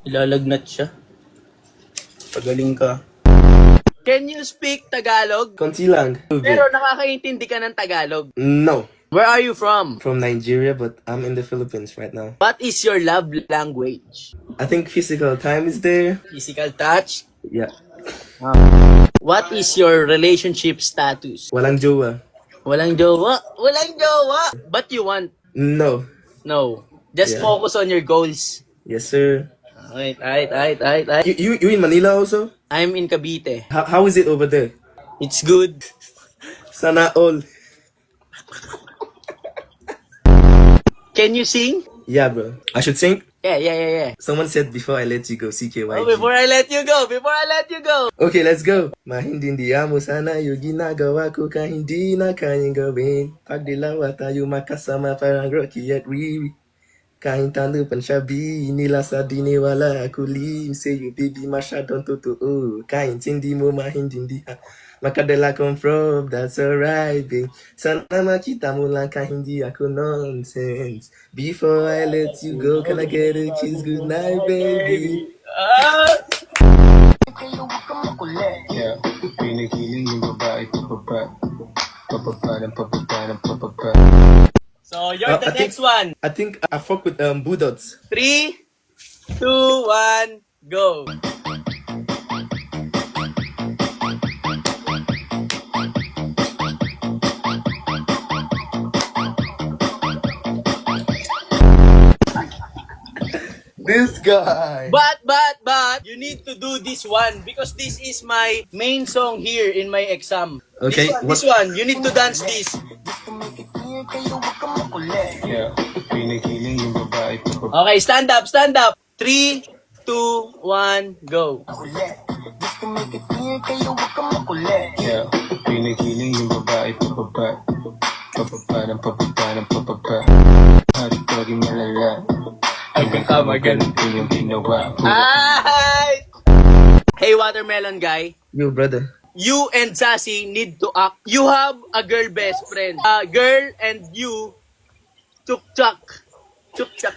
Ilalagnat siya. Pagaling ka. Can you speak Tagalog? Konti lang. Pero nakakaintindi ka ng Tagalog. No. Where are you from? From Nigeria, but I'm in the Philippines right now. What is your love language? I think physical time is there. Physical touch? Yeah. What is your relationship status? Walang jowa. Walang jowa? Walang jowa! But you want? No. No. Just Yeah. focus on your goals. Yes, sir. Alright. You in Manila also? I'm in Cavite. How is it over there? It's good. Sana all. Can you sing? Yeah, bro. I should sing? Yeah. Someone said before I let you go, CKYG. Oh, before I let you go. Okay, let's go. Mahindindihan mo sana yung ginagawa ko ka hindi na kayang gawin. Pag dilawa tayo makasama parang Rocky at Riri. Kahit ano pang sabihin nila sa diniwala ako lim sa'yo baby masyadong totoo. Kahit hindi mo mahindindihan makadala kong from, that's alright babe. Sana makita mo lang kahit hindi ako nonsense. Before I let you go, can I get a kiss goodnight baby? Yeah, pinigiling yung babae pababa. Pababa ng pababa ng pababa. So, you're the I think- next one. I think I fuck with Budots. 3, 2, 1, go. This guy. But, you need to do this one because this is my main song here in my exam. Okay, This one, you need to dance this. Yeah, pinigiling yung babae pababa. Okay, stand up. 3, 2, 1, go. Yeah, pinigiling yung babae pababa. Pababa ng pababa ng pababa. Harit lagi malala. Hanggang kamaganti yung ginawa ko. Ay! Hey, watermelon guy. Yo, brother. You and Sassy need to act. You have a girl best friend. Girl and you, chuk-chak. Chuk-chak.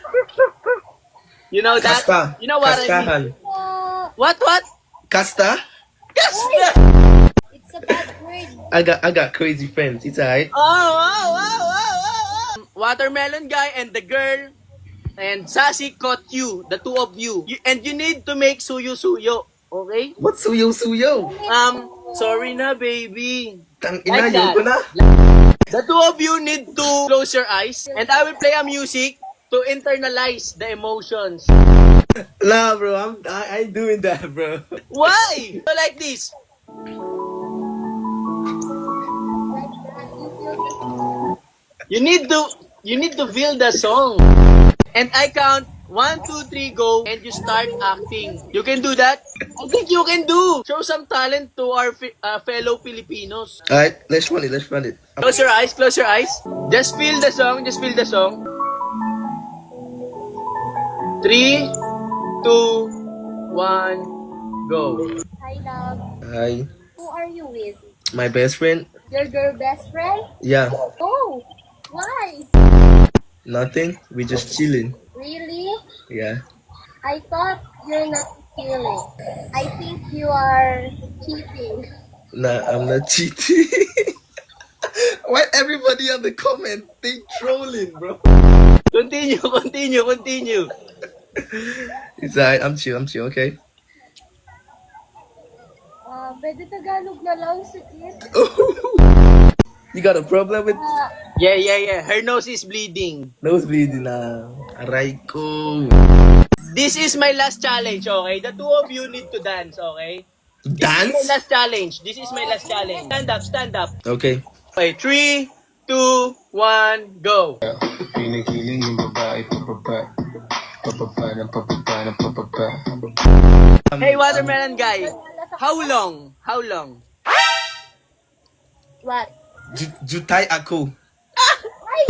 You know that? Kasta. You know what I mean? Kastahan. What? Kasta? Kasta! It's a bad word. I got crazy friends. It's alright. Oh. Watermelon guy and the girl and Sassy caught you, the two of you. And you need to make suyo-suyo. Okay? What's suyo? Sorry na, baby. Tang ina, Like that. yun ko na. The two of you need to close your eyes and I will play a music to internalize the emotions. Nah, bro, I ain't doing that, bro. Why? So like this. Like that. You feel You need to feel the song. And I count 1, 2, 3, go, and you start acting. You can do that? I think you can do. Show some talent to our fellow Filipinos. Alright, let's run it. Close your eyes. Just feel the song. 3, 2, 1, go. Hi, love. Hi, Who are you with? my best friend. Your girl best friend? Yeah, Oh, why? nothing. We just chilling. Really? Yeah. I thought you're not feeling. I think you are cheating. Nah, I'm not cheating. Why everybody on the comment? They trolling, bro. Continue. It's alright. I'm chill. Okay. Pwede Tagalog na lang, sikit. You got a problem with Yeah. Her nose is bleeding. nose bleeding? Aray ko. This is my last challenge, okay? The two of you need to dance, okay? Dance? This is my last challenge. Stand up. Okay. Okay, 3, 2, 1, go. Yeah, pinigiling yung babae pababa. Pababa ng pababa ng pababa. Hey, watermelon guy. How long? What? Jutay ako. Ay!